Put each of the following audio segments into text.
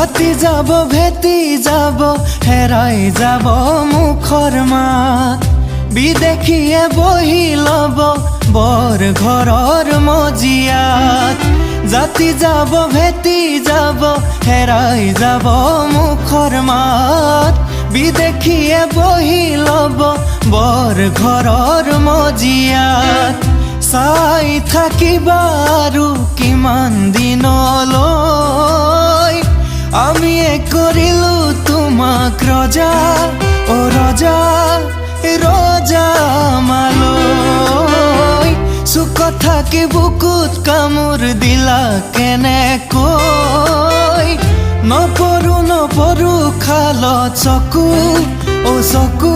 জাতি যাব ভেটি যাব হেৰাই যাব মুখৰ মাত বিদেশীয়ে বহি ল'ব বৰ ঘৰৰ মজিয়াত জাতি যাব ভেটি যাব হেৰাই যাব মুখৰ মাত বিদেশীয়ে বহি ল'ব বৰ ঘৰৰ মজিয়াত চাই থাকিবা আৰু কিমান দিনলৈ আমিয়ে কৰিলো তোমাক ৰজা ও ৰজা ৰজা মালৈ সুখ থাকি বুকুত কামোৰ দিলা কেনেকৈ নপৰো খালত চকু ও চকু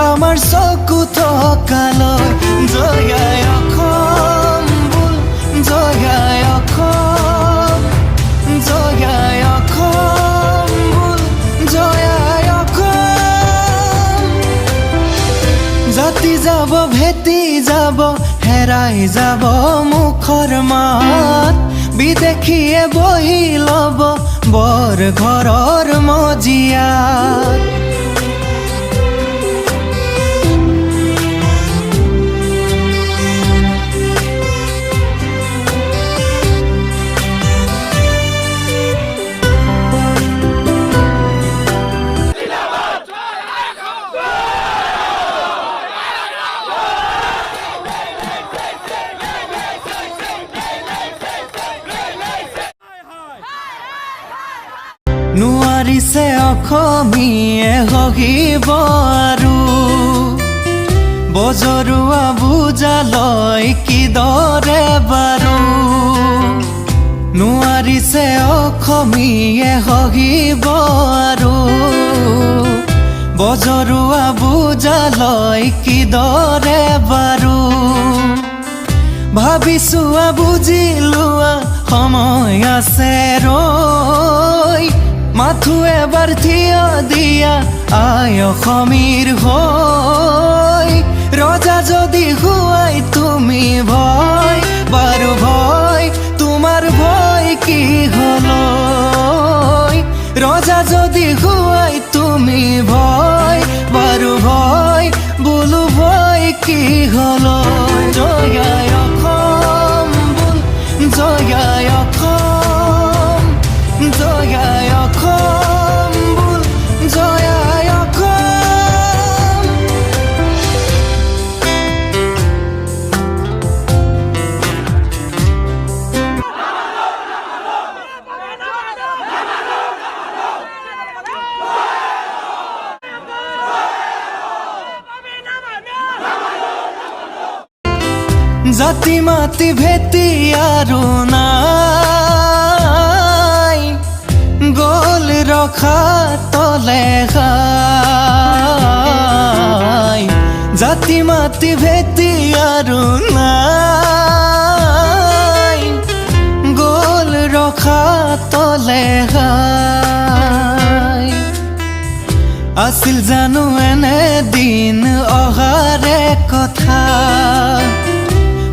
আমাৰ চকু থকালৈ জয়াই অসম বোল জয়াই অসম জয়াই অসম বোল জয়াই অসম জাতি যাব ভেটি যাব হেৰাই যাব মুখৰ মাত বিদেশীয়ে বহি ল'ব বৰ ঘৰৰ মজিয়াত নোৱাৰিছে অসমীয়ে সহিব আৰু বজৰুৱা বুজালৈ কিদৰে বাৰু নোৱাৰিছে অসমীয়ে সহিব আৰু বজৰুৱা বুজালৈ কিদৰে বাৰু ভাবিছো বুজি লোৱা সময় আছে ৰৈ মাথো এবাৰ থিয় দিয়া আই অসমীৰ হৈ ৰজা যদি হুৱাই তুমি ভয় বাৰু ভয় তোমাৰ ভয় কি হলৈ ৰজা যদি হুৱাই তুমি ভয় বাৰু ভয় বোলো ভয় কি হলৈ জয়াই অসম বোল জয়াই অসম জয়াই অসম বোল জয়াই অসম জাতি মাতি ভেটি আৰু নাই গোল ৰখা তলে খাই জাতি মাতি ভেটি আৰু নাই গোল ৰখা তলে খাই আছিল জানো এনে দিন অহাৰে কথা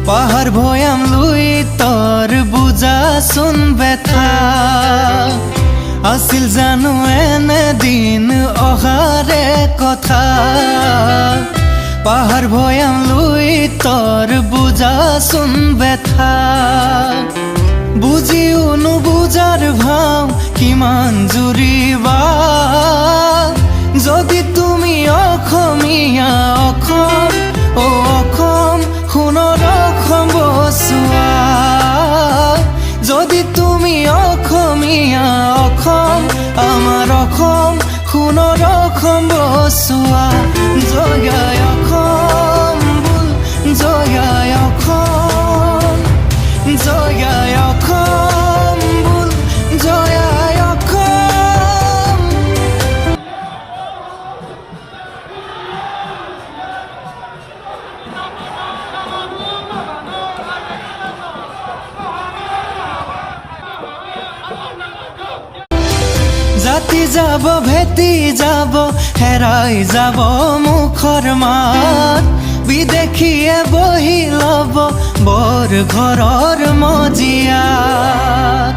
পাহাৰ ভৈয়াম লুই তোৰ বুজাচোন বেথা আছিল জানো এনে দিন অহাৰে কথা পাহাৰ ভৈয়াম লুই তোৰ বুজাচোন বেথা বুজিও নুবুজাৰ ভাও কিমান জুৰিবা যদি তুমি অসমীয়া অসম ও অসম সোণৰ অসম বচোৱা যদি তুমি অসমীয়া অসম আমাৰ অসম সোণৰ অসম বচোৱা জয়াই অসম বোল জয়াই অসম জয়াই অসম বোল জয়াই অসম জাতি যাব ভেটি যাব হেৰাই যাব মুখৰ মাত বিদেশীয়ে বহি ল'ব বৰ ঘৰৰ মজিয়াত